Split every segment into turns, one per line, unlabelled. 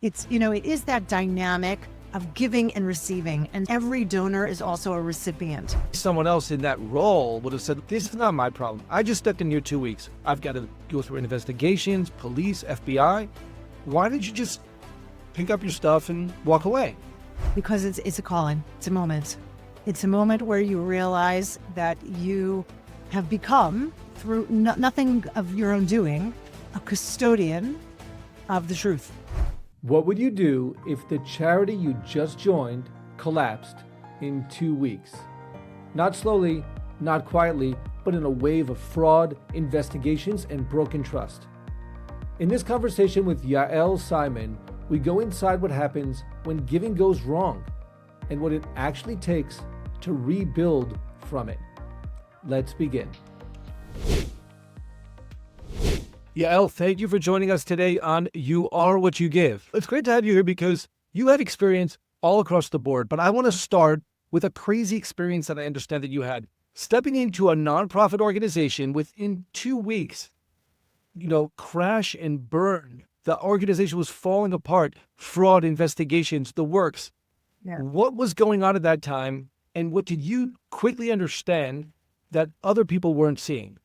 It is that dynamic of giving and receiving, and every donor is also a recipient.
Someone else in that role would have said, this is not my problem. I just stepped in here 2 weeks. I've got to go through investigations, police, FBI. Why did you just pick up your stuff and walk away?
Because it's a calling. It's a moment. It's a moment where you realize that you have become, through nothing of your own doing, a custodian of the truth.
What would you do if the charity you just joined collapsed in 2 weeks? Not slowly, not quietly, but in a wave of fraud, investigations, and broken trust. In this conversation with Yael Simon, we go inside what happens when giving goes wrong and what it actually takes to rebuild from it. Let's begin. Yael, thank you for joining us today on You Are What You Give. It's great to have you here because you have experience all across the board, but I want to start with a crazy experience that I understand that you had. Stepping into a nonprofit organization within 2 weeks, crash and burn. The organization was falling apart, fraud investigations, the works.
Yeah.
What was going on at that time, and what did you quickly understand that other people weren't seeing?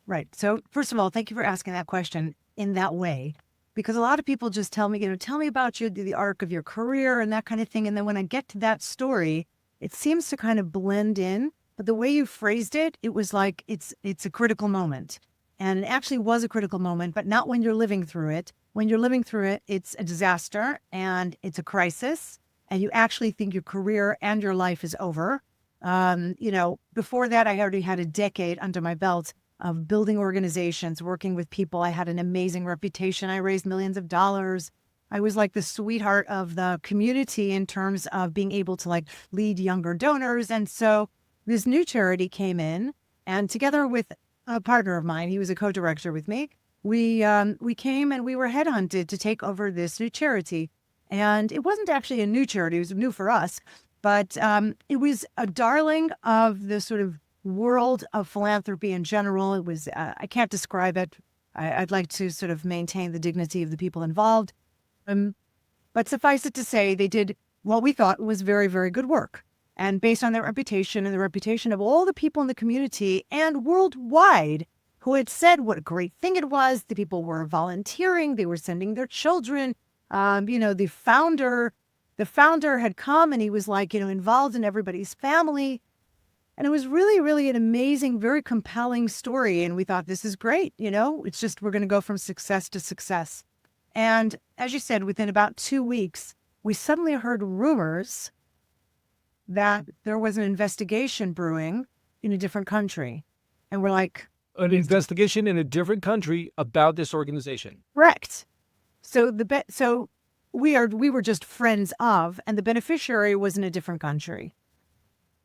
Right. So first of all, thank you for asking that question in that way, because a lot of people just tell me, tell me about you, the arc of your career and that kind of thing. And then when I get to that story, it seems to kind of blend in. But the way you phrased it, it was like it's a critical moment. And it actually was a critical moment, but not when you're living through it. When you're living through it, it's a disaster and it's a crisis. And you actually think your career and your life is over. Before that, I already had a decade under my belt of building organizations, working with people. I had an amazing reputation. I raised millions of dollars. I was like the sweetheart of the community in terms of being able to lead younger donors. And so this new charity came in, and together with a partner of mine, he was a co-director with me, we came and we were headhunted to take over this new charity. And it wasn't actually a new charity. It was new for us, but it was a darling of the sort of world of philanthropy in general. It was, I can't describe it. I'd like to sort of maintain the dignity of the people involved. But suffice it to say, they did what we thought was very, very good work. And based on their reputation and the reputation of all the people in the community and worldwide who had said what a great thing it was, the people were volunteering, they were sending their children. The founder had come and he was involved in everybody's family. And it was really, really an amazing, very compelling story. And we thought, this is great. It's just, we're going to go from success to success. And as you said, within about 2 weeks, we suddenly heard rumors that there was an investigation brewing in a different country. And we're like,
an investigation in a different country about this organization.
Correct. So we were just friends of, and the beneficiary was in a different country.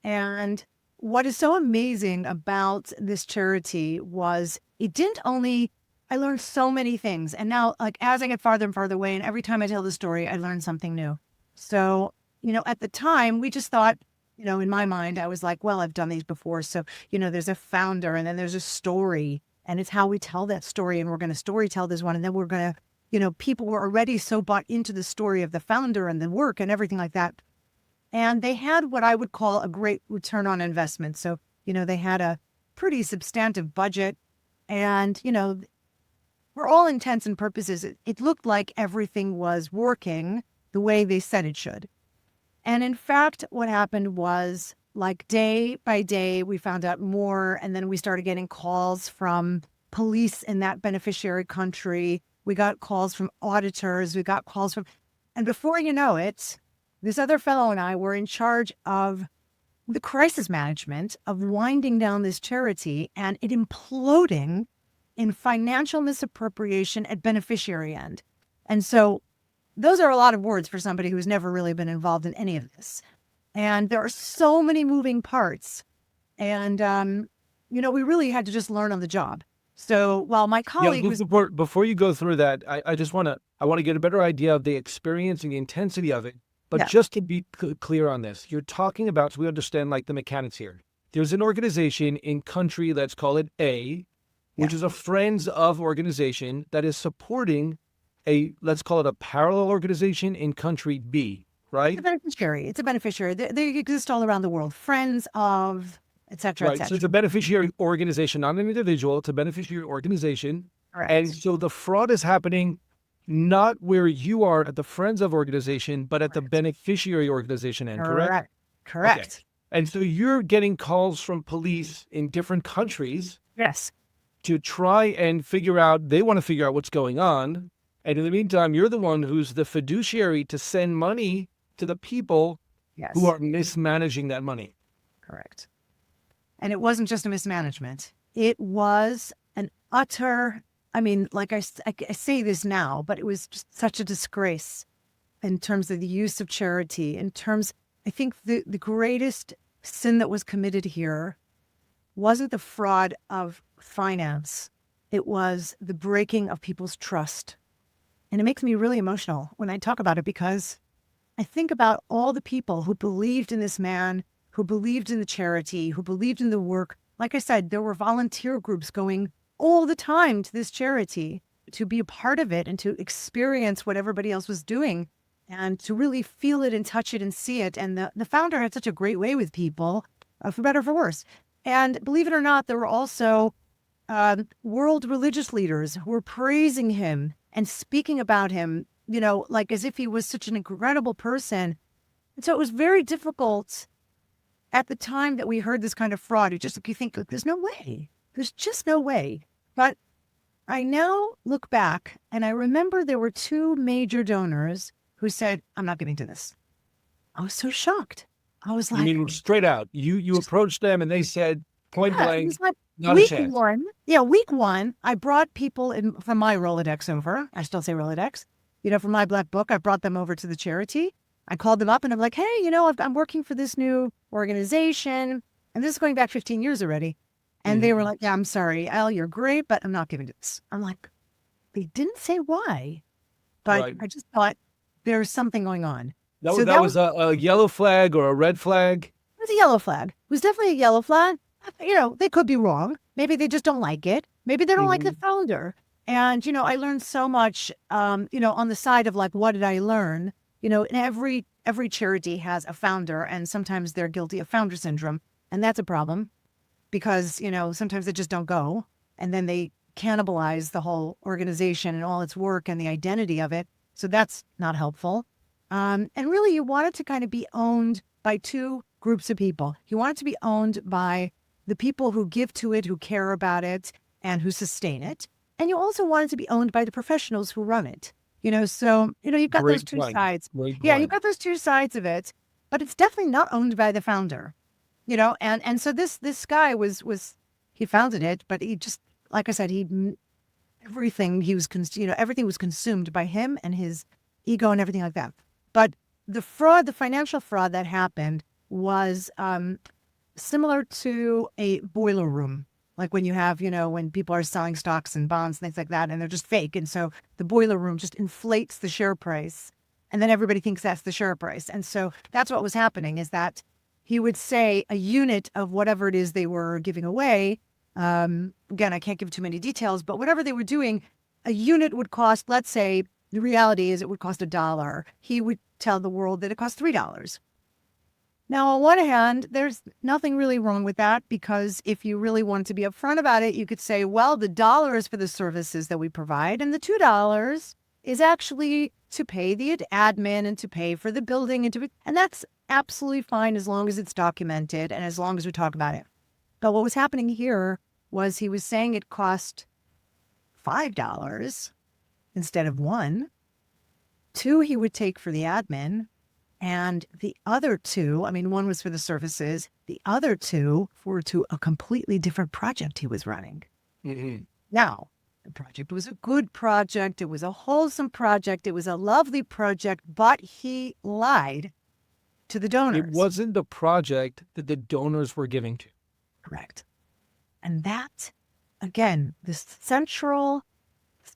And what is so amazing about this charity was I learned so many things. And now, as I get farther and farther away, and every time I tell the story, I learn something new. So, at the time, we just thought, in my mind, I was like, well, I've done these before. So, there's a founder and then there's a story, and it's how we tell that story. And we're going to story tell this one. And then we're going to, people were already so bought into the story of the founder and the work and everything like that. And they had what I would call a great return on investment. So, they had a pretty substantive budget. And, for all intents and purposes, it looked like everything was working the way they said it should. And in fact, what happened was, day by day, we found out more. And then we started getting calls from police in that beneficiary country. We got calls from auditors. We got calls from, and before you know it, this other fellow and I were in charge of the crisis management of winding down this charity and it imploding in financial misappropriation at beneficiary end. And so those are a lot of words for somebody who's never really been involved in any of this. And there are so many moving parts. And, we really had to just learn on the job. So while my colleague
before you go through that, I want to get a better idea of the experience and the intensity of it. But just to be clear on this, you're talking about, so we understand the mechanics here. There's an organization in country, let's call it A, which is a friends of organization that is supporting
let's call it a parallel organization in country B, right?
It's a beneficiary. It's a beneficiary. They exist all around the world. Friends of, et cetera, et
Right. So
cetera.
it's a beneficiary organization, not an individual. It's a beneficiary organization.
Correct.
And so the fraud is happening not where you are at the Friends of organization, but at the beneficiary organization end, correct?
Correct.
Okay. And so you're getting calls from police in different countries
Yes.
to try and figure out, they want to figure out what's going on. And in the meantime, you're the one who's the fiduciary to send money to the people
Yes.
who are mismanaging that money.
Correct. And it wasn't just a mismanagement. It was an utter, I mean, like I say this now, but it was just such a disgrace in terms of the use of charity, in terms, I think the greatest sin that was committed here wasn't the fraud of finance. It was the breaking of people's trust. And it makes me really emotional when I talk about it, because I think about all the people who believed in this man, who believed in the charity, who believed in the work. Like I said, there were volunteer groups going all the time to this charity to be a part of it and to experience what everybody else was doing and to really feel it and touch it and see it. And the founder had such a great way with people, for better or for worse. And believe it or not, there were also world religious leaders who were praising him and speaking about him, you know, like as if he was such an incredible person. And so it was very difficult at the time that we heard this kind of fraud. You think, there's no way. There's just no way. But I now look back and I remember there were two major donors who said, I'm not giving to this. I was so shocked. I was like,
I mean, straight out, you approached them and they said point
yeah, it
blank,
was like
not a
week
chance.
week one, I brought people in from my Rolodex over. I still say Rolodex. You know, from my Black Book, I brought them over to the charity. I called them up and I'm like, hey, you know, I'm working for this new organization. And this is going back 15 years already. And they were like, yeah, I'm sorry, Al, you're great, but I'm not giving to this. I'm like, they didn't say why. But
Right.
I just thought there's something going on.
That,
So
that was a yellow flag or a red flag.
It was a yellow flag. It was definitely a yellow flag. You know, they could be wrong. Maybe they just don't like it. Maybe they don't like the founder. And, you know, I learned so much, you know, on the side of like, what did I learn? You know, and every charity has a founder, and sometimes they're guilty of founder syndrome. And that's a problem because, you know, sometimes they just don't go. And then they cannibalize the whole organization and all its work and the identity of it. So that's not helpful. And really, you want it to kind of be owned by two groups of people. You want it to be owned by the people who give to it, who care about it, and who sustain it. And you also want it to be owned by the professionals who run it. You know, so, you know, you've got those two sides. Yeah, you've got those two sides of it, but it's definitely not owned by the founder. You know, and so this guy was he founded it, but he just, like I said, everything was consumed by him and his ego and everything like that. But the financial fraud that happened was similar to a boiler room. Like when you have, you know, when people are selling stocks and bonds and things like that, and they're just fake. And so the boiler room just inflates the share price. And then everybody thinks that's the share price. And so that's what was happening, is that he would say a unit of whatever it is they were giving away. Again, I can't give too many details, but whatever they were doing, a unit would cost, let's say, the reality is it would cost $1. He would tell the world that it cost $3. Now, on one hand, there's nothing really wrong with that, because if you really wanted to be upfront about it, you could say, well, the $1 is for the services that we provide, and the $2 is actually to pay the admin and to pay for the building, and that's absolutely fine as long as it's documented and as long as we talk about it. But what was happening here was he was saying it cost $5 instead of $1. $2 he would take for the admin. And the other $2, I mean, one was for the services. The other $2 were to a completely different project he was running. Now, the project was a good project. It was a wholesome project. It was a lovely project, but he lied to the donors.
It wasn't the project that the donors were giving to.
Correct. And that, again, the central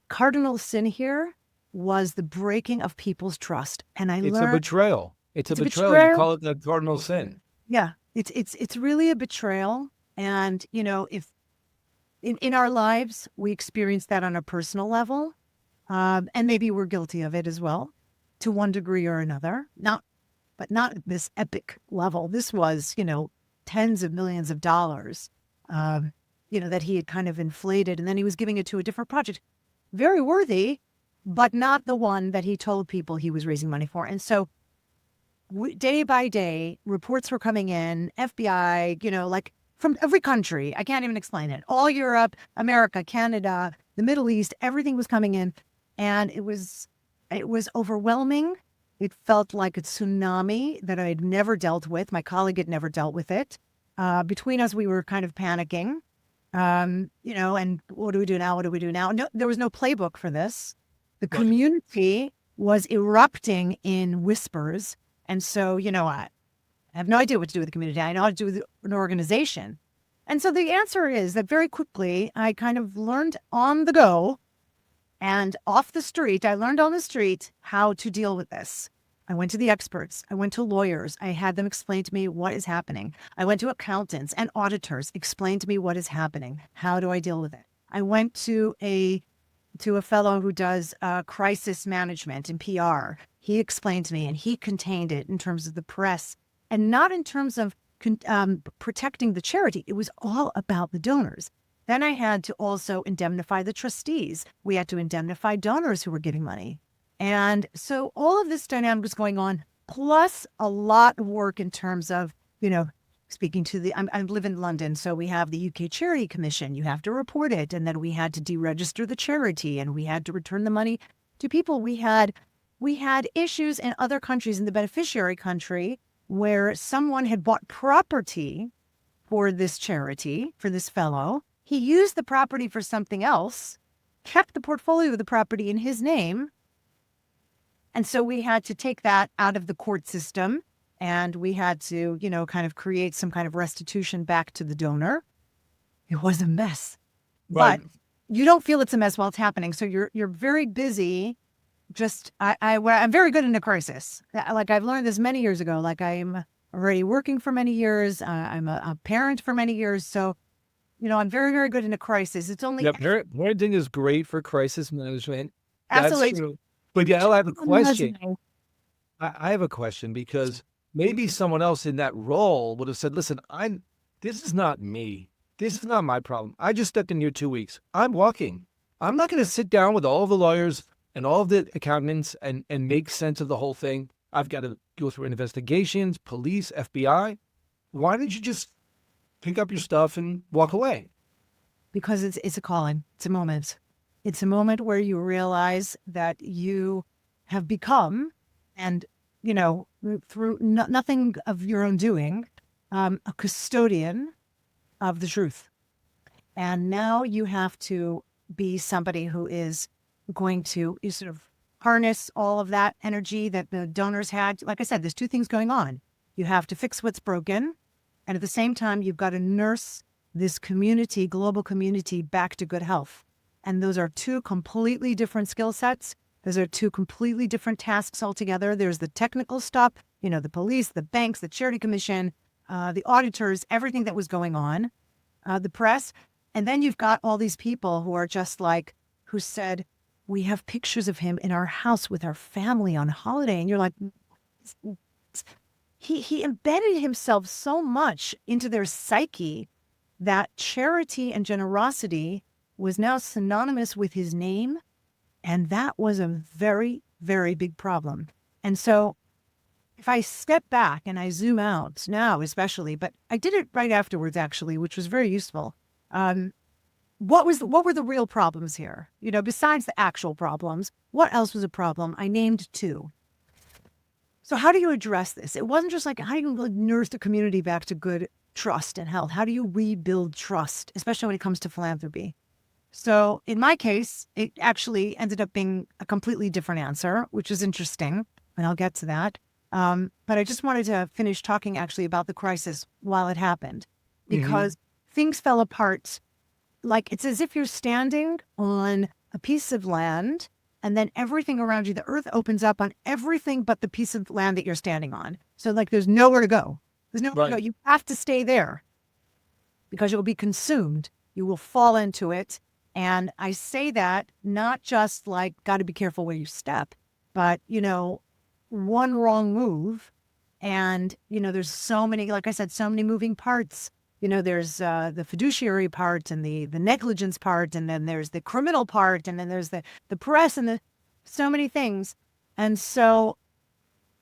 cardinal sin here was the breaking of people's trust. And it's
a betrayal. It's a betrayal. You call it the cardinal sin.
Yeah, it's really a betrayal. And, you know, if in our lives, we experience that on a personal level, and maybe were guilty of it as well, to one degree or another. But not at this epic level. This was, tens of millions of dollars, that he had kind of inflated, and then he was giving it to a different project. Very worthy, but not the one that he told people he was raising money for. And so day by day, reports were coming in, FBI, like from every country. I can't even explain it. All Europe, America, Canada, the Middle East, everything was coming in. And it was overwhelming. It felt like a tsunami that I had never dealt with. My colleague had never dealt with it. Between us, we were kind of panicking, and what do we do now? What do we do now? No, there was no playbook for this. The community was erupting in whispers. And so, I have no idea what to do with the community. I know how to do with an organization. And so the answer is that very quickly, I kind of learned on the go and off the street. I learned on the street how to deal with this. I went to the experts. I went to lawyers. I had them explain to me what is happening. I went to accountants and auditors, explain to me what is happening. How do I deal with it? I went to a fellow who does crisis management and PR. He explained to me, and he contained it in terms of the press and not in terms of protecting the charity. It was all about the donors. Then I had to also indemnify the trustees. We had to indemnify donors who were giving money. And so all of this dynamic was going on, plus a lot of work in terms of, speaking to I live in London, so we have the UK Charity Commission. You have to report it. And then we had to deregister the charity, and we had to return the money to people. We had issues in other countries, in the beneficiary country, where someone had bought property for this charity, for this fellow. He used the property for something else, kept the portfolio of the property in his name. And so we had to take that out of the court system, and we had to, kind of create some kind of restitution back to the donor. It was a mess.
Right.
But you don't feel it's a mess while it's happening. So you're very busy. I'm very good in a crisis. Like I've learned this many years ago. Like I'm already working for many years. I'm a parent for many years. So, I'm very, very good in a crisis. It's only
Parenting is great for crisis management.
absolutely
That's true. But Yael, I have a question. I have a question because maybe someone else in that role would have said, listen, this is not me. This is not my problem. I just stepped in here 2 weeks. I'm walking. I'm not going to sit down with all of the lawyers and all of the accountants and make sense of the whole thing. I've got to go through investigations, police, FBI. Why didn't you just pick up your stuff and walk away?
Because it's a calling. It's a moment. It's a moment where you realize that you have become, and, through nothing of your own doing, a custodian of the truth. And now you have to be somebody who is going to sort of harness all of that energy that the donors had. Like I said, there's two things going on. You have to fix what's broken. And at the same time, you've got to nurse this community, global community, back to good health. And those are two completely different skill sets. Those are two completely different tasks altogether. There's the technical stuff, the police, the banks, the charity commission, the auditors, everything that was going on, the press. And then you've got all these people who are just like, who said, we have pictures of him in our house with our family on holiday. And you're like, he embedded himself so much into their psyche that charity and generosity was now synonymous with his name. And that was a very, very big problem. And so if I step back and I zoom out now, especially, but I did it right afterwards, actually, which was very useful. What were the real problems here? Besides the actual problems, what else was a problem? I named two. So how do you address this? It wasn't just like, how do you nurse the community back to good trust and health? How do you rebuild trust, especially when it comes to philanthropy? So in my case, it actually ended up being a completely different answer, which is interesting, and I'll get to that. But I just wanted to finish talking actually about the crisis while it happened, because things fell apart. Like it's as if you're standing on a piece of land and then everything around you, the earth opens up on everything but the piece of land that you're standing on. So like there's nowhere to go. There's nowhere to go. You have to stay there because you'll be consumed. You will fall into it. And I say that not just like, got to be careful where you step, but, one wrong move. And, there's so many, like I said, so many moving parts. There's the fiduciary part and the negligence part, and then there's the criminal part, and then there's the press and so many things. And so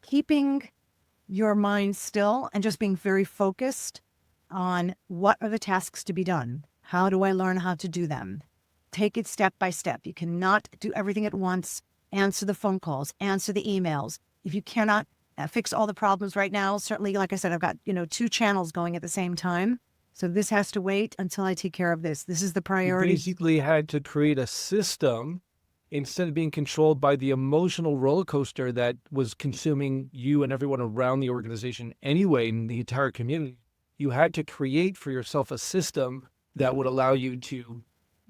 keeping your mind still and just being very focused on what are the tasks to be done? How do I learn how to do them? Take it step by step. You cannot do everything at once. Answer the phone calls, answer the emails. If you cannot fix all the problems right now, certainly, like I said, I've got, 2 channels going at the same time. So this has to wait until I take care of this. This is the
You
priority.
basically had to create a system instead of being controlled by the emotional roller coaster that was consuming you and everyone around the organization anyway, in the entire community. You had to create for yourself a system that would allow you to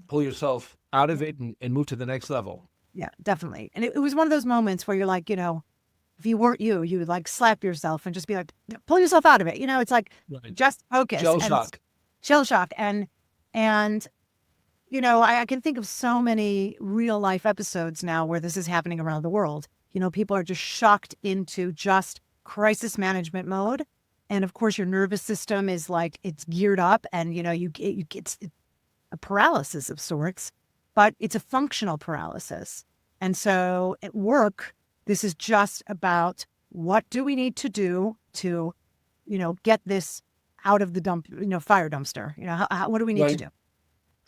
pull yourself out of it and move to the next level.
Yeah, definitely. And it was one of those moments where you're like, if you weren't you would like slap yourself and just be like, pull yourself out of it. It's like,
Right.
just focus.
Shell
and
shock.
Shell shock. And I can think of so many real life episodes now where this is happening around the world. People are just shocked into just crisis management mode. And of course, your nervous system is like, it's geared up, and, it's a paralysis of sorts, but it's a functional paralysis. And so at work, this is just about what do we need to do to, get this out of the fire dumpster? What do we need to do?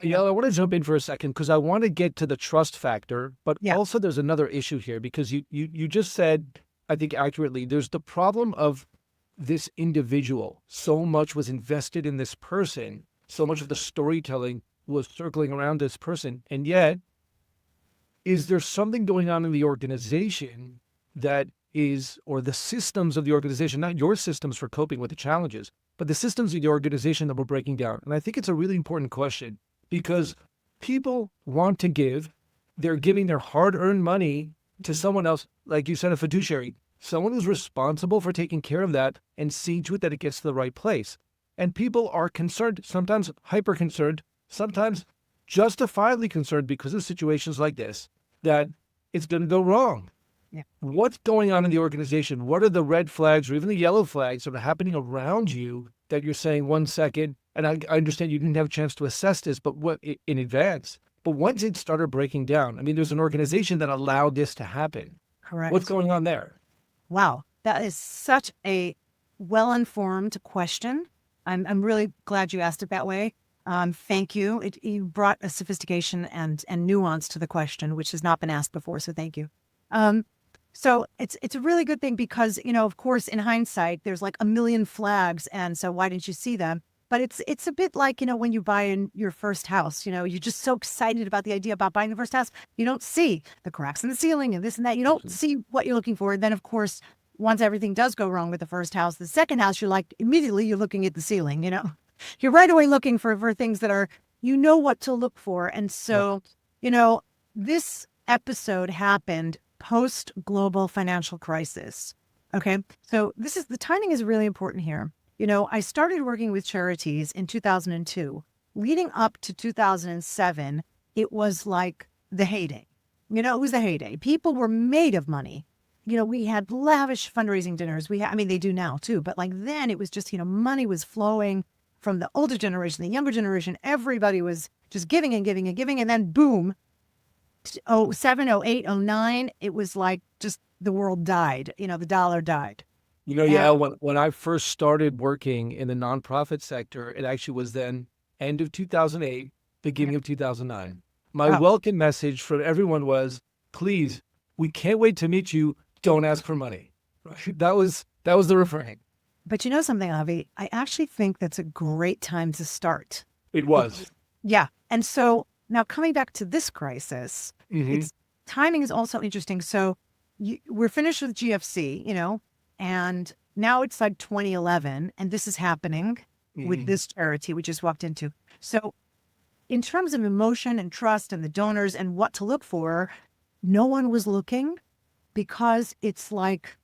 Yeah, I want to jump in for a second because I want to get to the trust factor, but
Yeah.
also there's another issue here because you just said, I think accurately, there's the problem of this individual. So much was invested in this person. So much of the storytelling was circling around this person. And yet, is there something going on in the organization that is, or the systems of the organization, not your systems for coping with the challenges, but the systems of the organization that we're breaking down? And I think it's a really important question because people want to give, they're giving their hard-earned money to someone else, like you said, a fiduciary, someone who's responsible for taking care of that and seeing to it that it gets to the right place. And people are concerned, sometimes hyper concerned, sometimes justifiably concerned because of situations like this, that it's going to go wrong.
Yeah.
What's going on in the organization? What are the red flags or even the yellow flags that are happening around you that you're saying, 1 second, and I understand you didn't have a chance to assess this, but what in advance, but once it started breaking down, I mean, there's an organization that allowed this to happen.
Correct.
What's going on there?
Wow. That is such a well-informed question. I'm really glad you asked it that way. Thank you. You brought a sophistication and nuance to the question, which has not been asked before. So thank you. So it's a really good thing because, of course, in hindsight, there's like a million flags. And so why didn't you see them? But it's a bit like, when you buy in your first house, you're just so excited about the idea about buying the first house. You don't see the cracks in the ceiling and this and that. You don't see what you're looking for. And then, of course, once everything does go wrong with the first house, the second house, you're like, immediately you're looking at the ceiling, You're right away looking for things that are, what to look for. And so, this episode happened post-global financial crisis. Okay. So the timing is really important here. I started working with charities in 2002. Leading up to 2007, it was like the heyday. It was the heyday. People were made of money. We had lavish fundraising dinners. They do now too, but like then it was just, money was flowing from the older generation, the younger generation. Everybody was just giving and giving and giving. And then boom, 07, 08, 09, it was like just the world died. The dollar died.
Yeah, when I first started working in the nonprofit sector, it actually was then end of 2008, beginning of 2009. My welcome message from everyone was, please, we can't wait to meet you. Don't ask for money. Right? That was the refrain.
But you know something, Avi? I actually think that's a great time to start.
It was.
Yeah. And so now coming back to this crisis, its timing is also interesting. So we're finished with GFC, and now it's like 2011, and this is happening with this charity we just walked into. So in terms of emotion and trust and the donors and what to look for, no one was looking because it's like,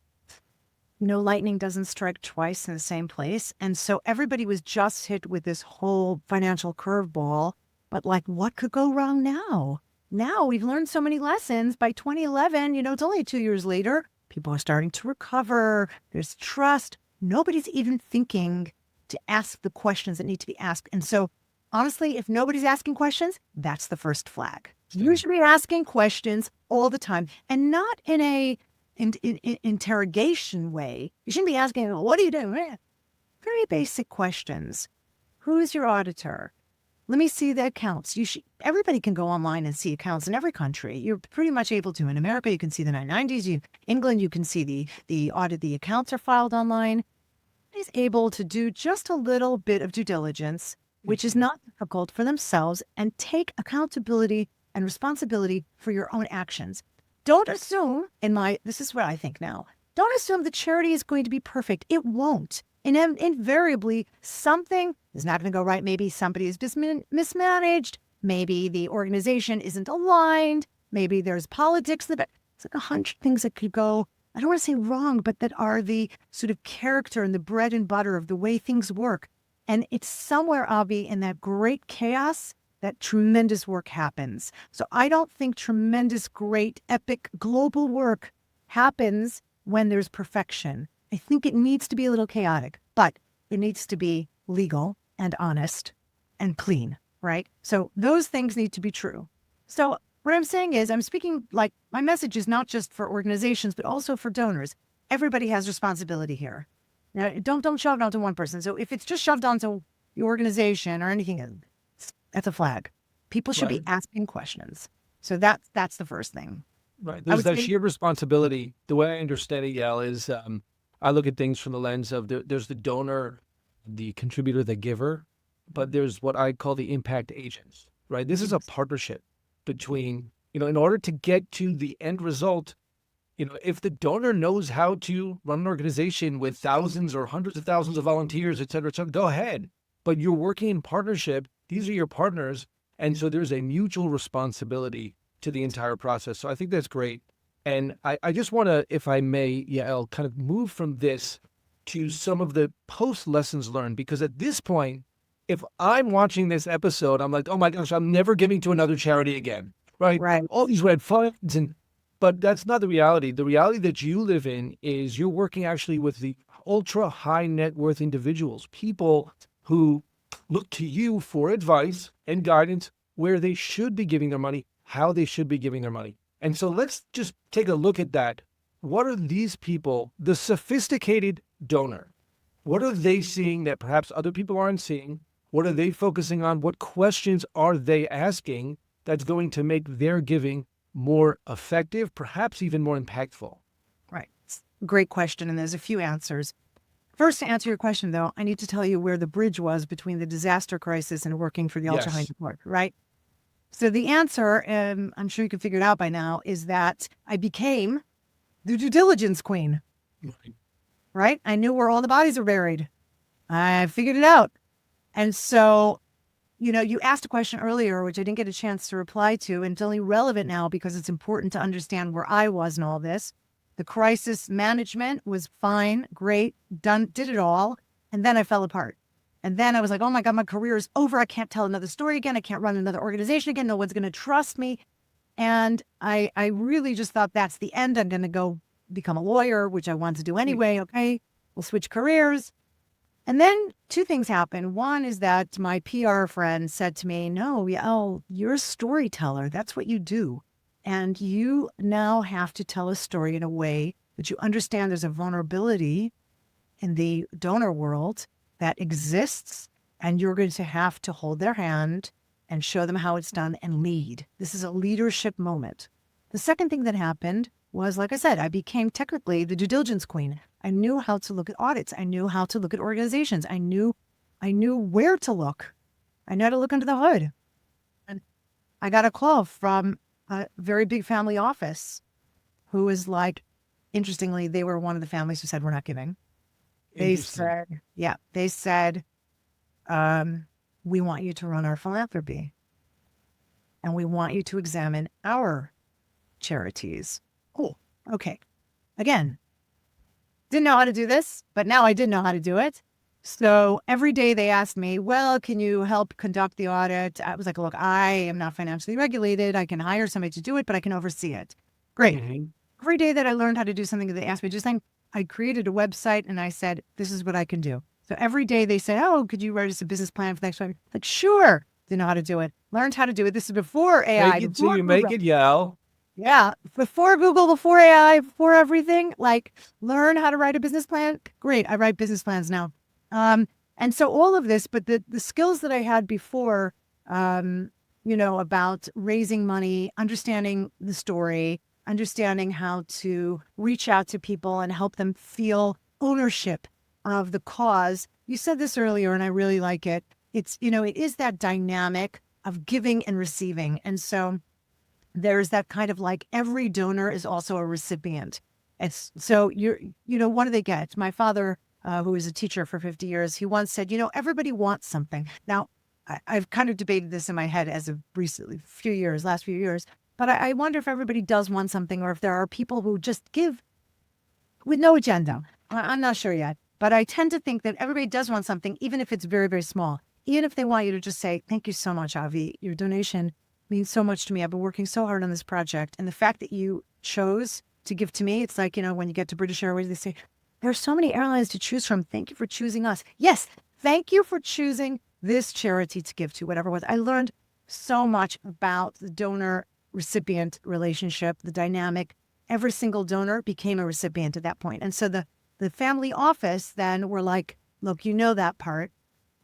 lightning doesn't strike twice in the same place. And so everybody was just hit with this whole financial curveball. But like, what could go wrong now? Now we've learned so many lessons. By 2011, it's only 2 years later. People are starting to recover. There's trust. Nobody's even thinking to ask the questions that need to be asked. And so, honestly, if nobody's asking questions, that's the first flag. You should be asking questions all the time, and not in a interrogation way. You shouldn't be asking, what are you doing? Very basic questions. Who's your auditor? Let me see the accounts. Everybody can go online and see accounts in every country. You're pretty much able to. In America, you can see the 990s. England, you can see the audit. The accounts are filed online. Is able to do just a little bit of due diligence, which is not difficult for themselves, and take accountability and responsibility for your own actions. Don't assume, this is what I think now, don't assume that charity is going to be perfect. It won't. And invariably, something is not going to go right. Maybe somebody is mismanaged. Maybe the organization isn't aligned. Maybe there's politics. It's like 100 things that could go, I don't want to say wrong, but that are the sort of character and the bread and butter of the way things work. And it's somewhere, Avi, in that great chaos that tremendous work happens. So I don't think tremendous, great, epic, global work happens when there's perfection. I think it needs to be a little chaotic, but it needs to be legal and honest and clean, right? So those things need to be true. So what I'm saying is, I'm speaking like my message is not just for organizations, but also for donors. Everybody has responsibility here. Now, don't shove it onto one person. So if it's just shoved onto the organization or anything, that's a flag. People should be asking questions. So that's the first thing.
Right. There's that sheer responsibility. The way I understand it, Yael, is I look at things from the lens of there's the donor, the contributor, the giver, but there's what I call the impact agents, right? This is a partnership between, in order to get to the end result, if the donor knows how to run an organization with thousands or hundreds of thousands of volunteers, et cetera, go ahead. But you're working in partnership. These are your partners. And so there's a mutual responsibility to the entire process. So I think that's great. And I just want to, if I may, Yael, kind of move from this to some of the post lessons learned, because at this point, if I'm watching this episode, I'm like, oh my gosh, I'm never giving to another charity again, right?
Right.
All these red flags, but that's not the reality. The reality that you live in is you're working actually with the ultra high net worth individuals, people who look to you for advice and guidance where they should be giving their money, how they should be giving their money. And so let's just take a look at that. What are these people, the sophisticated donor, what are they seeing that perhaps other people aren't seeing? What are they focusing on? What questions are they asking that's going to make their giving more effective, perhaps even more impactful?
Right. Great question. And there's a few answers. First, to answer your question, though, I need to tell you where the bridge was between the disaster crisis and working for the ultra high net worth, right? So the answer, I'm sure you can figure it out by now, is that I became the due diligence queen, right? I knew where all the bodies were buried. I figured it out. And so, you asked a question earlier, which I didn't get a chance to reply to, and it's only relevant now because it's important to understand where I was in all this. The crisis management was fine, great, done, did it all. And then I fell apart. And then I was like, oh my God, my career is over. I can't tell another story again. I can't run another organization again. No one's going to trust me. And I really just thought that's the end. I'm going to go become a lawyer, which I wanted to do anyway. Okay, we'll switch careers. And then two things happened. One is that my PR friend said to me, no, Yael, you're a storyteller. That's what you do. And you now have to tell a story in a way that you understand there's a vulnerability in the donor world that exists, and you're going to have to hold their hand and show them how it's done and lead. This is a leadership moment. The second thing that happened was, like I said, I became technically the due diligence queen. I knew how to look at audits. I knew how to look at organizations. I knew where to look. I knew how to look under the hood. And I got a call from a very big family office who was like, interestingly, they were one of the families who said, we're not giving. They said, we want you to run our philanthropy. And we want you to examine our charities. Cool. Okay. Again, didn't know how to do this, but now I did know how to do it. So every day they asked me, well, can you help conduct the audit? I was like, look, I am not financially regulated. I can hire somebody to do it, but I can oversee it. Great.
Hmm.
Every day that I learned how to do something that they asked me, just like I created a website and I said, this is what I can do. So every day they said, oh, could you write us a business plan for the next 5 years? Like, sure. Didn't know how to do it. Learned how to do it. This is before AI,
Fake it till
before
you make
Google.
it, Yael.
Yeah. Before Google, before AI, before everything, like learn how to write a business plan. Great. I write business plans now. Um, and so all of this, but the skills that I had before, about raising money, understanding the story, understanding how to reach out to people and help them feel ownership of the cause. You said this earlier, and I really like it. It is that dynamic of giving and receiving. And so there's that kind of like every donor is also a recipient. It's so what do they get? My father, who was a teacher for 50 years, he once said, everybody wants something. Now, I've kind of debated this in my head as of recently, last few years, but I wonder if everybody does want something or if there are people who just give with no agenda. I'm not sure yet, but I tend to think that everybody does want something, even if it's very, very small. Even if they want you to just say, thank you so much, Avi. Your donation means so much to me. I've been working so hard on this project. And the fact that you chose to give to me, it's like, when you get to British Airways, they say, there are so many airlines to choose from. Thank you for choosing us. Yes, thank you for choosing this charity to give to, whatever it was. I learned so much about the donor recipient relationship, the dynamic. Every single donor became a recipient at that point. And so the family office then were like, look, that part.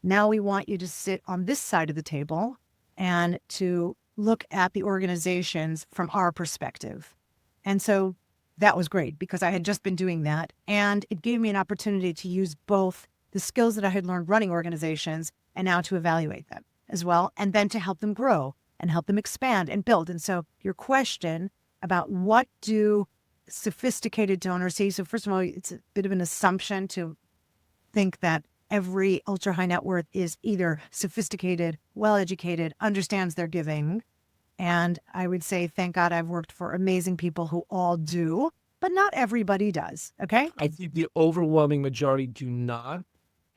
Now we want you to sit on this side of the table and to look at the organizations from our perspective. And so that was great because I had just been doing that. And it gave me an opportunity to use both the skills that I had learned running organizations and now to evaluate them as well. And then to help them grow and help them expand and build. And so your question about what do sophisticated donors see? So first of all, it's a bit of an assumption to think that every ultra high net worth is either sophisticated, well-educated, understands their giving. And I would say, thank God I've worked for amazing people who all do, but not everybody does. Okay.
I think the overwhelming majority do not.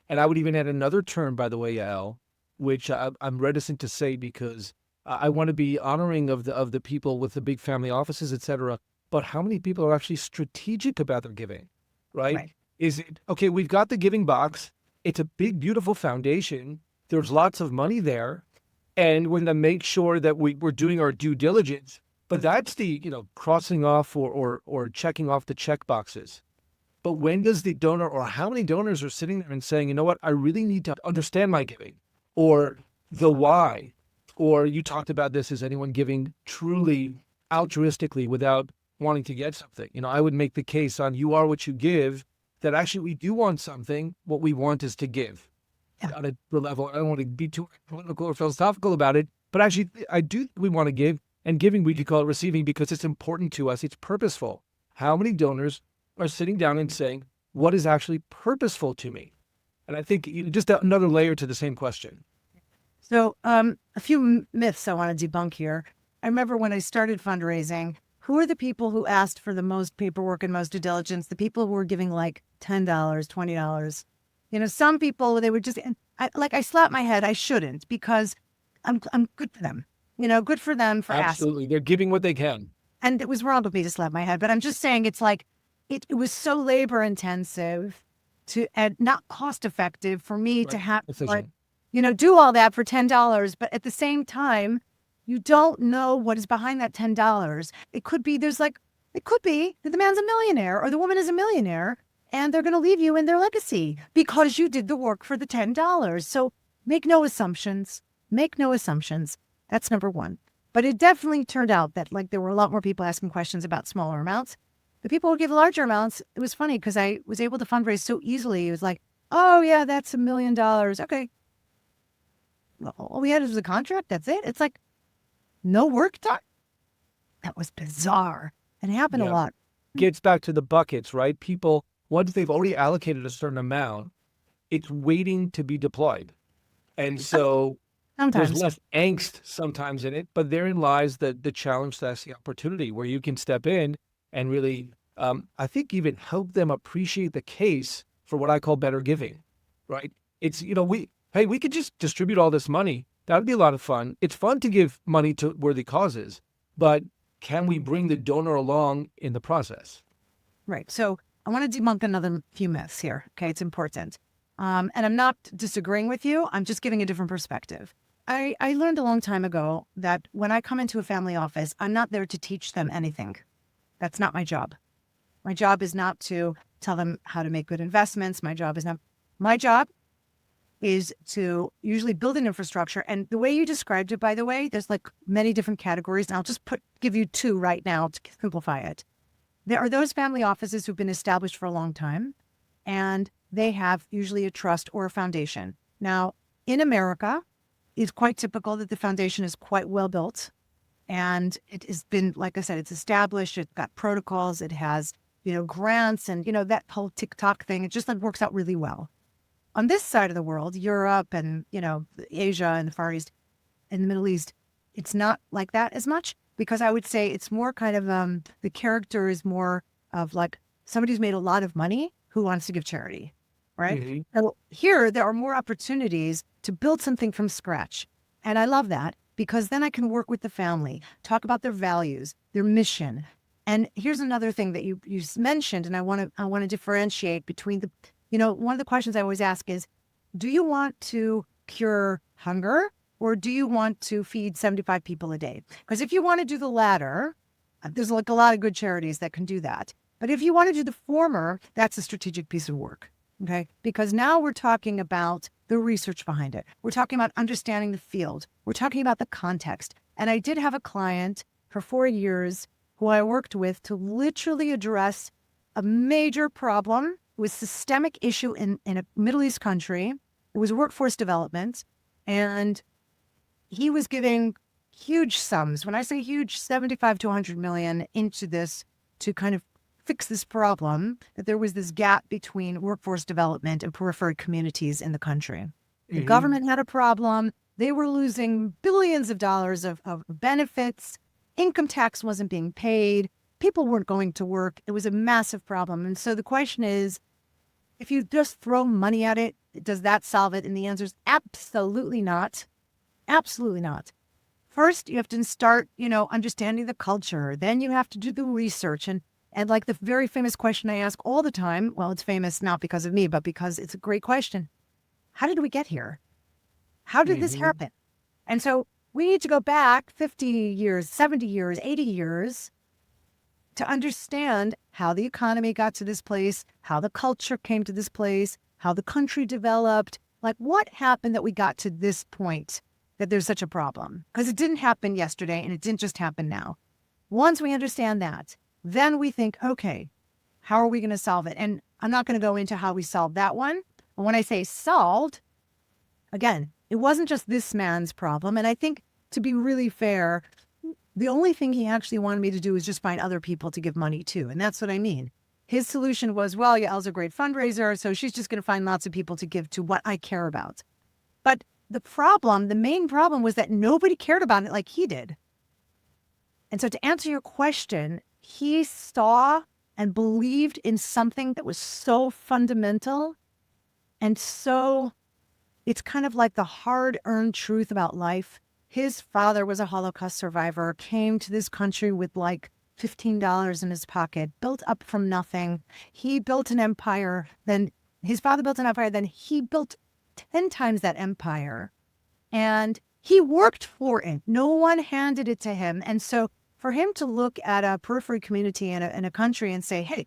And I would even add another term, by the way, Yael, which I'm reticent to say because I want to be honoring of the people with the big family offices, et cetera. But how many people are actually strategic about their giving, right?
Right.
Is it, okay, we've got the giving box. It's a big, beautiful foundation. There's lots of money there. And we're going to make sure that we're doing our due diligence. But that's the, crossing off or checking off the check boxes. But when does the donor or how many donors are sitting there and saying, you know what, I really need to understand my giving or the why? Or you talked about this, is anyone giving truly altruistically without wanting to get something? I would make the case on you are what you give, that actually we do want something. What we want is to give.
Yeah.
On a level, I don't want to be too political or philosophical about it, but actually I do, we want to give, and giving, we could call it receiving because it's important to us. It's purposeful. How many donors are sitting down and saying, what is actually purposeful to me? And I think just another layer to the same question.
So a few myths I want to debunk here. I remember when I started fundraising, who are the people who asked for the most paperwork and most due diligence? The people who were giving like $10, $20. Some people, they would just, I slap my head. I shouldn't because I'm good for them. Good for them for asking.
Absolutely. They're giving what they can.
And it was wrong of me to slap my head, but I'm just saying it's like, it was so labor intensive and not cost effective for me to have, do all that for $10. But at the same time, you don't know what is behind that $10. It could be that the man's a millionaire or the woman is a millionaire and they're going to leave you in their legacy because you did the work for the $10. So make no assumptions. Make no assumptions. That's number one. But it definitely turned out that there were a lot more people asking questions about smaller amounts. The people who give larger amounts, it was funny because I was able to fundraise so easily. It was like, oh yeah, that's $1 million. Okay. Well, all we had was a contract. That's it. It's like no work done. That was bizarre. And it happened a lot.
Gets back to the buckets, right? People, once they've already allocated a certain amount, it's waiting to be deployed. And so
Sometimes.
there's less angst sometimes in it, but therein lies the challenge, that's the opportunity where you can step in and really, I think even help them appreciate the case for what I call better giving, right? It's, we could just distribute all this money. That would be a lot of fun. It's fun to give money to worthy causes, but can we bring the donor along in the process?
Right. So I want to debunk another few myths here. Okay. It's important. And I'm not disagreeing with you. I'm just giving a different perspective. I learned a long time ago that when I come into a family office, I'm not there to teach them anything. That's not my job. My job is not to tell them how to make good investments. My job is to usually build an infrastructure. And the way you described it, by the way, there's like many different categories. And I'll just give you two right now to simplify it. There are those family offices who've been established for a long time, and they have usually a trust or a foundation. Now, in America, it's quite typical that the foundation is quite well built. And it has been, like I said, it's established, it's got protocols, it has, grants and, that whole TikTok thing. It just works out really well. On this side of the world, Europe and, Asia and the Far East and the Middle East, it's not like that as much, because I would say it's more kind of, the character is more of like somebody who's made a lot of money who wants to give charity, right?
Mhm.
So here, there are more opportunities to build something from scratch. And I love that, because then I can work with the family, talk about their values, their mission. And here's another thing that you mentioned, and I want to differentiate between one of the questions I always ask is, do you want to cure hunger or do you want to feed 75 people a day? Because if you want to do the latter, there's like a lot of good charities that can do that. But if you want to do the former, that's a strategic piece of work. Okay. Because now we're talking about the research behind it. We're talking about understanding the field. We're talking about the context. And I did have a client for 4 years who I worked with to literally address a major problem with systemic issue in a Middle East country. It was workforce development. And he was giving huge sums. When I say huge, 75 to 100 million into this to kind of fix this problem, that there was this gap between workforce development and periphery communities in the country. The government had a problem. They were losing billions of dollars of benefits. Income tax wasn't being paid. People weren't going to work. It was a massive problem. And so the question is, if you just throw money at it, does that solve it? And the answer is absolutely not. Absolutely not. First, you have to start, understanding the culture. Then you have to do the research. And like the very famous question I ask all the time, well, it's famous not because of me, but because it's a great question. How did we get here? How did this happen? And so we need to go back 50 years, 70 years, 80 years to understand how the economy got to this place, how the culture came to this place, how the country developed, like what happened that we got to this point that there's such a problem. Because it didn't happen yesterday and it didn't just happen now. Once we understand that, then we think, okay, how are we going to solve it? And I'm not going to go into how we solved that one. But when I say solved, again, it wasn't just this man's problem. And I think, to be really fair, the only thing he actually wanted me to do was just find other people to give money to. And that's what I mean. His solution was, well, Yael's a great fundraiser, so she's just going to find lots of people to give to what I care about. But the main problem was that nobody cared about it like he did. And so to answer your question, he saw and believed in something that was so fundamental and so, it's kind of like the hard-earned truth about life. His father was a Holocaust survivor, came to this country with like $15 in his pocket, built up from nothing. He built an empire, then his father built an empire, then he built 10 times that empire. And he worked for it. No one handed it to him. And so for him to look at a periphery community in a country and say, hey,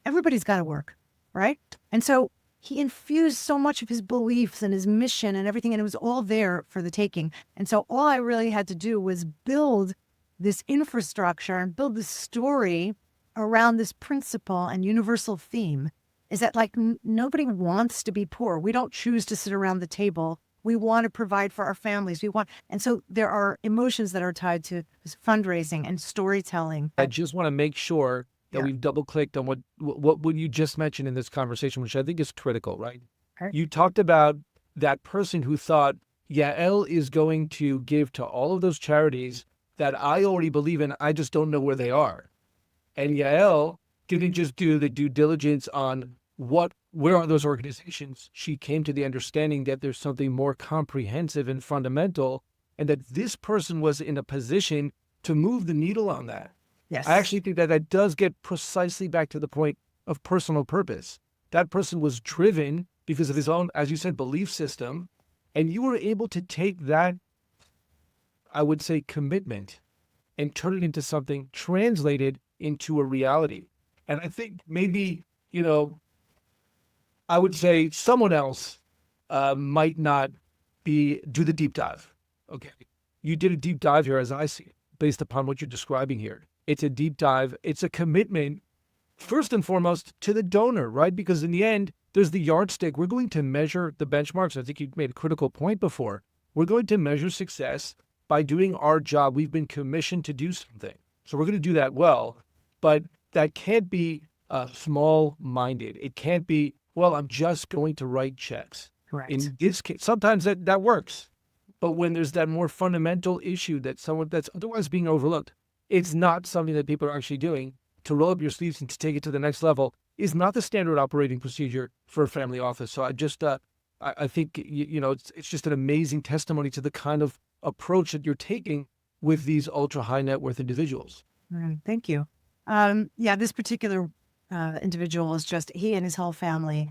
everybody's got to work, right? And so he infused so much of his beliefs and his mission and everything, and it was all there for the taking. And so all I really had to do was build this infrastructure and build this story around this principle and universal theme, is that like nobody wants to be poor. We don't choose to sit around the table. We want to provide for our families. And so there are emotions that are tied to this fundraising and storytelling.
I just want to make sure that we've double clicked on what you just mentioned in this conversation, which I think is critical, right?
Right.
You talked about that person who thought Yael is going to give to all of those charities that I already believe in. I just don't know where they are. And Yael didn't just do the due diligence on where are those organizations? She came to the understanding that there's something more comprehensive and fundamental, and that this person was in a position to move the needle on that.
Yes.
I actually think that that does get precisely back to the point of personal purpose. That person was driven because of his own, as you said, belief system, and you were able to take that, I would say, commitment and turn it into something translated into a reality. And I think maybe, I would say someone else might not do the deep dive. Okay. You did a deep dive here, as I see it, based upon what you're describing here. It's a deep dive. It's a commitment, first and foremost, to the donor, right? Because in the end, there's the yardstick. We're going to measure the benchmarks. I think you made a critical point before. We're going to measure success by doing our job. We've been commissioned to do something. So we're going to do that well. But that can't be small-minded. It can't be, well, I'm just going to write checks.
Correct.
In this case, sometimes that works. But when there's that more fundamental issue that's otherwise being overlooked, it's not something that people are actually doing. To roll up your sleeves and to take it to the next level is not the standard operating procedure for a family office. So I think, it's just an amazing testimony to the kind of approach that you're taking with these ultra high net worth individuals.
Thank you. This particular individual is just, he and his whole family,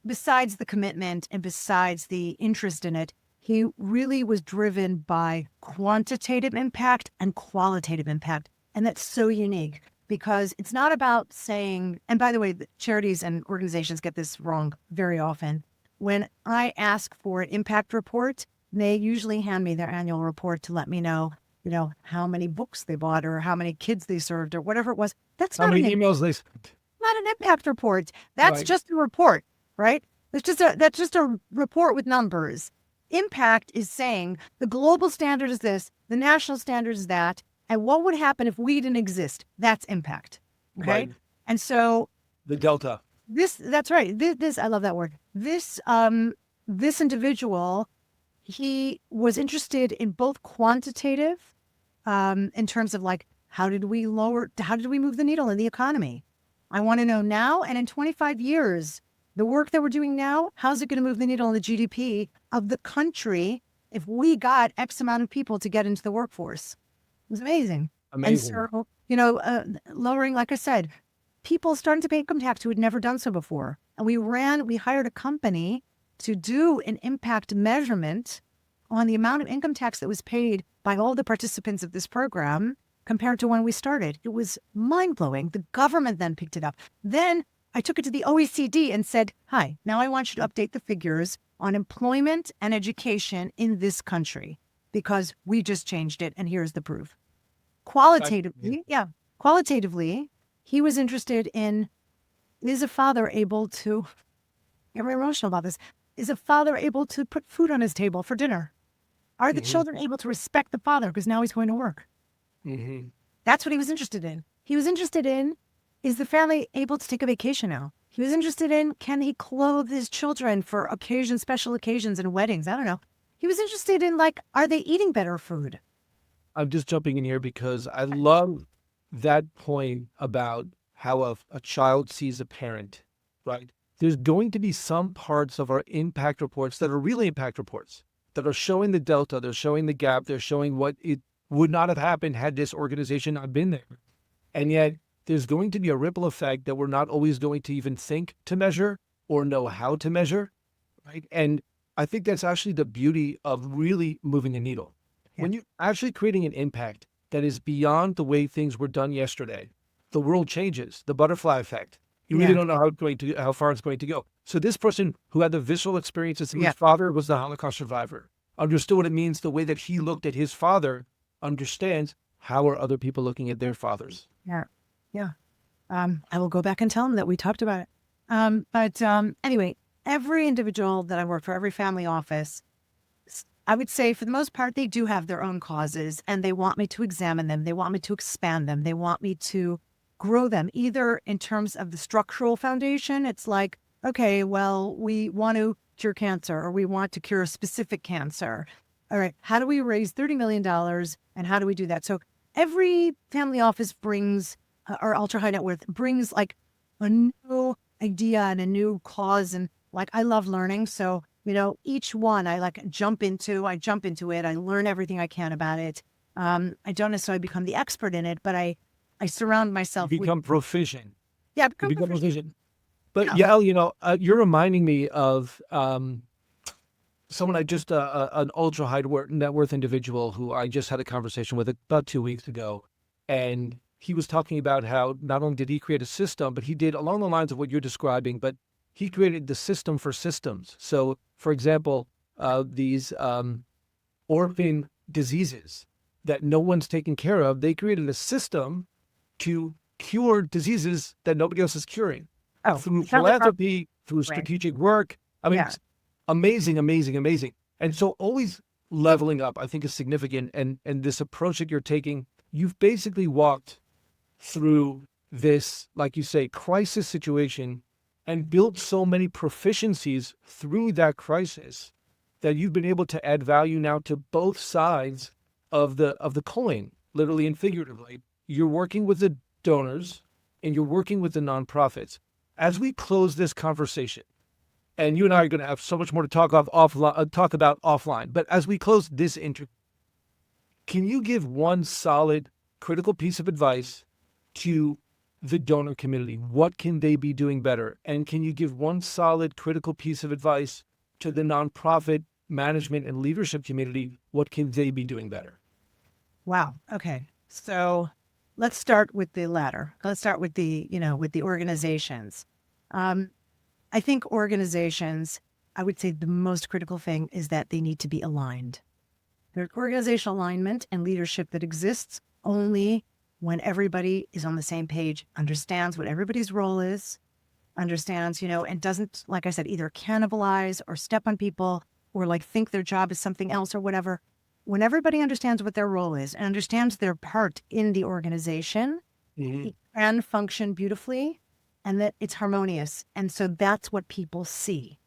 besides the commitment and besides the interest in it, he really was driven by quantitative impact and qualitative impact. And that's so unique because it's not about saying, and by the way, the charities and organizations get this wrong very often. When I ask for an impact report, they usually hand me their annual report to let me know, how many books they bought or how many kids they served or whatever it was. That's
how many emails they sent.
Not an impact report. That's just a report, right? That's just a report with numbers. Impact is saying the global standard is this, the national standard is that, and what would happen if we didn't exist? That's impact. Okay.
Right.
And so
the delta.
That's right. This I love that word. This individual, he was interested in both quantitative, in terms of like, how did we move the needle in the economy? I want to know now and in 25 years, the work that we're doing now, how's it going to move the needle in the GDP of the country if we got X amount of people to get into the workforce? It was amazing.
Amazing.
And so, lowering, like I said, people starting to pay income tax who had never done so before. And we hired a company to do an impact measurement on the amount of income tax that was paid by all the participants of this program compared to when we started. It was mind-blowing. The government then picked it up. Then I took it to the OECD and said, hi, now I want you to update the figures on employment and education in this country because we just changed it and here's the proof. Qualitatively, he was interested in, is a father able to, get very emotional about this, is a father able to put food on his table for dinner? Are the children able to respect the father because now he's going to work?
Mm-hmm.
That's what he was interested in. He was interested in, is the family able to take a vacation now? He was interested in, can he clothe his children for special occasions and weddings? I don't know. He was interested in, are they eating better food?
I'm just jumping in here because I love that point about how a child sees a parent, right? There's going to be some parts of our impact reports that are really impact reports, that are showing the delta, they're showing the gap, they're showing what it would not have happened had this organization not been there. And yet there's going to be a ripple effect that we're not always going to even think to measure or know how to measure, right? And I think that's actually the beauty of really moving the needle. Yeah. When you're actually creating an impact that is beyond the way things were done yesterday, the world changes, the butterfly effect. You really don't know how far it's going to go. So this person who had the visceral experiences of his father was the Holocaust survivor, understood what it means, the way that he looked at his father, understands how are other people looking at their fathers.
Yeah. I will go back and tell them that we talked about it. Anyway, every individual that I work for, every family office, I would say for the most part, they do have their own causes and they want me to examine them. They want me to expand them. They want me to grow them, either in terms of the structural foundation. It's like, okay, well, we want to cure cancer or we want to cure a specific cancer. All right, how do we raise $30 million and how do we do that? So every family office brings, or ultra high net worth brings a new idea and a new cause. And like, I love learning. So, each one I jump into it. I learn everything I can about it. I don't necessarily become the expert in it, but I surround
You
myself with,
become proficient.
yeah,
You
become
become
proficient.
proficient. But
Yeah.
Yael, you're reminding me of someone an ultra net worth individual who I just had a conversation with about 2 weeks ago. And he was talking about how not only did he create a system, but he did along the lines of what you're describing, but he created the system for systems. So, for example, these orphan diseases that no one's taking care of, they created a system to cure diseases that nobody else is curing
Oh,
through
it's not like our
philanthropy, through
brain.
strategic work. I mean,
Yeah.
it's amazing, amazing, amazing. And so always leveling up, I think, is significant. And this approach that you're taking, you've basically walked through this, like you say, crisis situation and built so many proficiencies through that crisis that you've been able to add value now to both sides of the coin, literally and figuratively. You're working with the donors and you're working with the nonprofits. As we close this conversation, and you and I are going to have so much more to talk talk about offline, but as we close this interview, can you give one solid, critical piece of advice to the donor community? What can they be doing better? And can you give one solid, critical piece of advice to the nonprofit management and leadership community? What can they be doing better?
Wow. Okay. So let's start with the latter. Let's start with with the organizations. Um, I think organizations, I would say the most critical thing is that they need to be aligned. There's organizational alignment and leadership that exists only when everybody is on the same page, understands what everybody's role is, understands, and doesn't, like I said, either cannibalize or step on people or like think their job is something else or whatever. When everybody understands what their role is and understands their part in the organization,
Mhm.
it can function beautifully and that it's harmonious. And so that's what people see,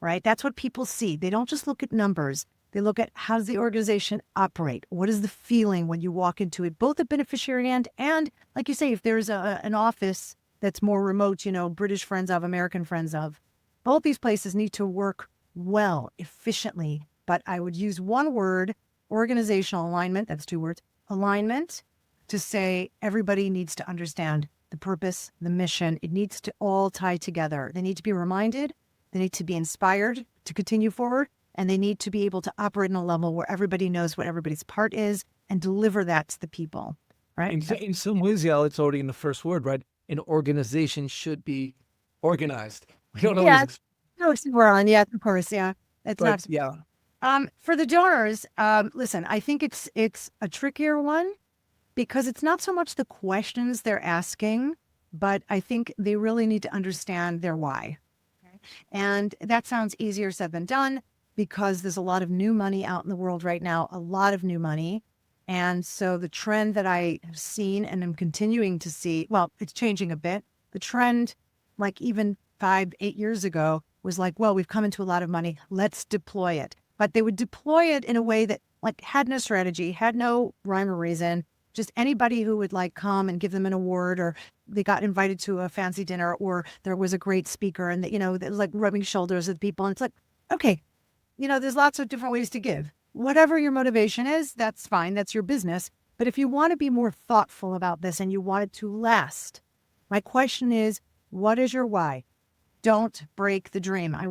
right? That's what people see. They don't just look at numbers. They look at how does the organization operate? What is the feeling when you walk into it, both the beneficiary end and, like you say, if there's an office that's more remote, British friends of, American friends of, both these places need to work well, efficiently. But I would use one word, organizational alignment. That's two words, alignment, to say everybody needs to understand the purpose, the mission. It needs to all tie together. They need to be reminded. They need to be inspired to continue forward. And they need to be able to operate in a level where everybody knows what everybody's part is and deliver that to the people, right?
In some ways, Yael, it's already in the first word, right? An organization should be organized. We don't
Yeah,
always,
no, we're on. Yeah, of course. Yeah, it's
but
not.
yeah.
For the donors, listen, I think it's a trickier one because it's not so much the questions they're asking, but I think they really need to understand their why. Okay. And that sounds easier said than done because there's a lot of new money out in the world right now, a lot of new money. And so the trend that I have seen and am continuing to see, well, it's changing a bit. The trend, like even 5, 8 years ago, was like, well, we've come into a lot of money. Let's deploy it. But they would deploy it in a way that like had no strategy, had no rhyme or reason. Just anybody who would like come and give them an award, or they got invited to a fancy dinner, or there was a great speaker, and that was like rubbing shoulders with people. And it's like, okay, there's lots of different ways to give. Whatever your motivation is, that's fine. That's your business. But if you want to be more thoughtful about this and you want it to last, my question is, what is your why? Don't break the dream. I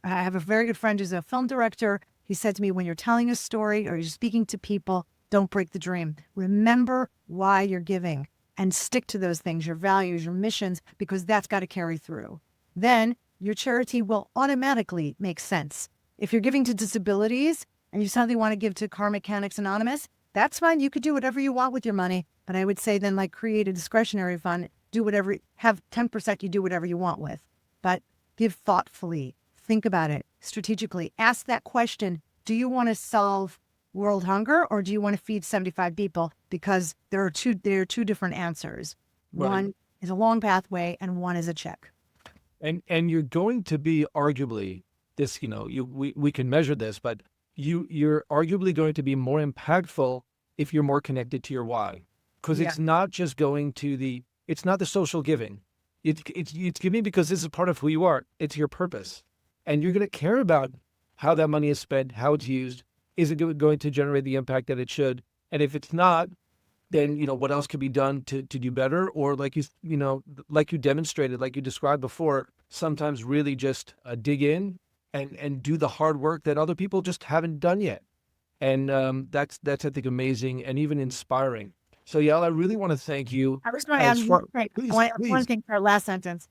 have a very good friend who's a film director. He said to me, when you're telling a story or you're speaking to people, don't break the dream. Remember why you're giving and stick to those things, your values, your missions, because that's got to carry through. Then your charity will automatically make sense. If you're giving to disabilities and you suddenly want to give to Car Mechanics Anonymous, that's fine. You could do whatever you want with your money. But I would say then like create a discretionary fund, do whatever, have 10% you do whatever you want with. But give thoughtfully, think about it strategically. Ask that question. Do you want to solve world hunger or do you want to feed 75 people? Because there are two different answers.
Right.
One is a long pathway and one is a check.
And you're going to be arguably this, we can measure this, but you're arguably going to be more impactful if you're more connected to your why. Because
Yeah.
it's not just going to it's not the social giving. It's giving because this is part of who you are. It's your purpose. And you're going to care about how that money is spent, how it's used. Is it going to generate the impact that it should? And if it's not, then, what else could be done to do better? Or like like you demonstrated, like you described before, sometimes really just dig in and do the hard work that other people just haven't done yet. And that's I think, amazing and even inspiring. So, Yael, I really want to thank you.
I was going to add
Please,
one thing for our last sentence.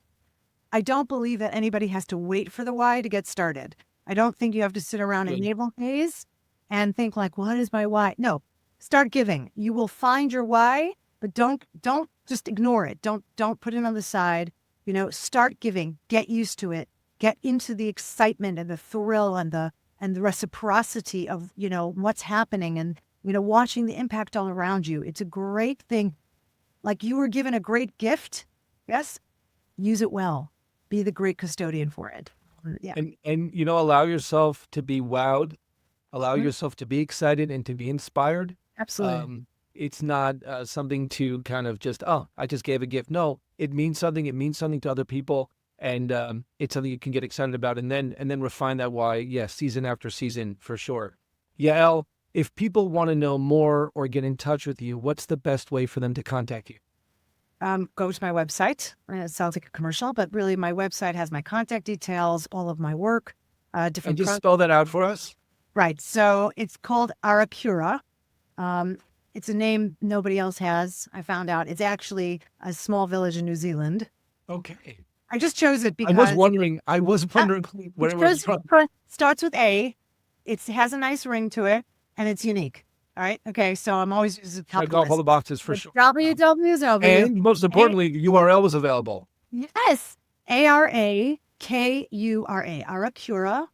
I don't believe that anybody has to wait for the why to get started. I don't think you have to sit around in navel gaze and think like, what is my why? No, start giving. You will find your why, but don't just ignore it. Don't put it on the side. Start giving. Get used to it. Get into the excitement and the thrill and the reciprocity of what's happening and watching the impact all around you. It's a great thing. Like you were given a great gift. Yes, use it well. Be the great custodian for it. Yeah.
And allow yourself to be wowed, allow yourself to be excited and to be inspired.
Absolutely.
It's not something to kind of just, I just gave a gift. No, it means something. It means something to other people. And it's something you can get excited about and then refine that why, yes, season after season for sure. Yael, if people want to know more or get in touch with you, what's the best way for them to contact you?
Go to my website. It sounds like a commercial, but really my website has my contact details, all of my work, different.
And just spell that out for us.
Right. So it's called Aracura. It's a name nobody else has. I found out it's actually a small village in New Zealand.
Okay.
I just chose it because
I was wondering where it was from.
Starts with A. It has a nice ring to it, and it's unique. All right. Okay. So I'm always using
Check off all the boxes for sure.
www.
And most importantly, URL was available.
Yes. ARAKURA. Aracura.co.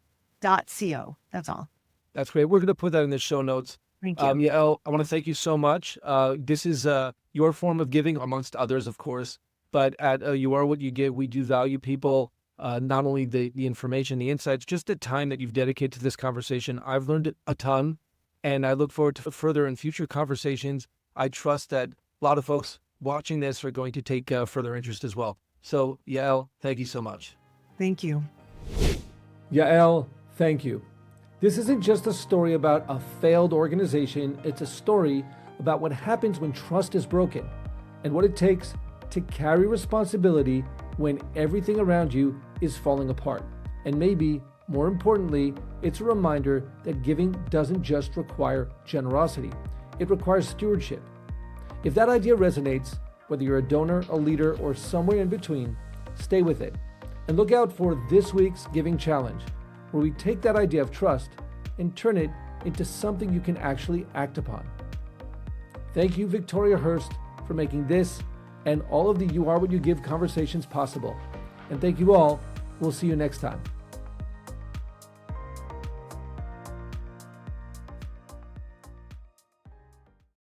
That's all.
That's great. We're going to put that in the show notes.
Thank you.
Yael, I want to thank you so much. This is your form of giving, amongst others, of course. But at You Are What You Give, we do value people, not only the information, the insights, just the time that you've dedicated to this conversation. I've learned a ton, and I look forward to further and future conversations. I trust that a lot of folks watching this are going to take further interest as well. So, Yael, thank you so much.
Thank you.
Yael, thank you. This isn't just a story about a failed organization. It's a story about what happens when trust is broken and what it takes to carry responsibility when everything around you is falling apart. And maybe, more importantly, it's a reminder that giving doesn't just require generosity. It requires stewardship. If that idea resonates, whether you're a donor, a leader, or somewhere in between, stay with it. And look out for this week's Giving Challenge, where we take that idea of trust and turn it into something you can actually act upon. Thank you, Victoria Hurst, for making this and all of the You Are What You Give conversations possible. And thank you all. We'll see you next time.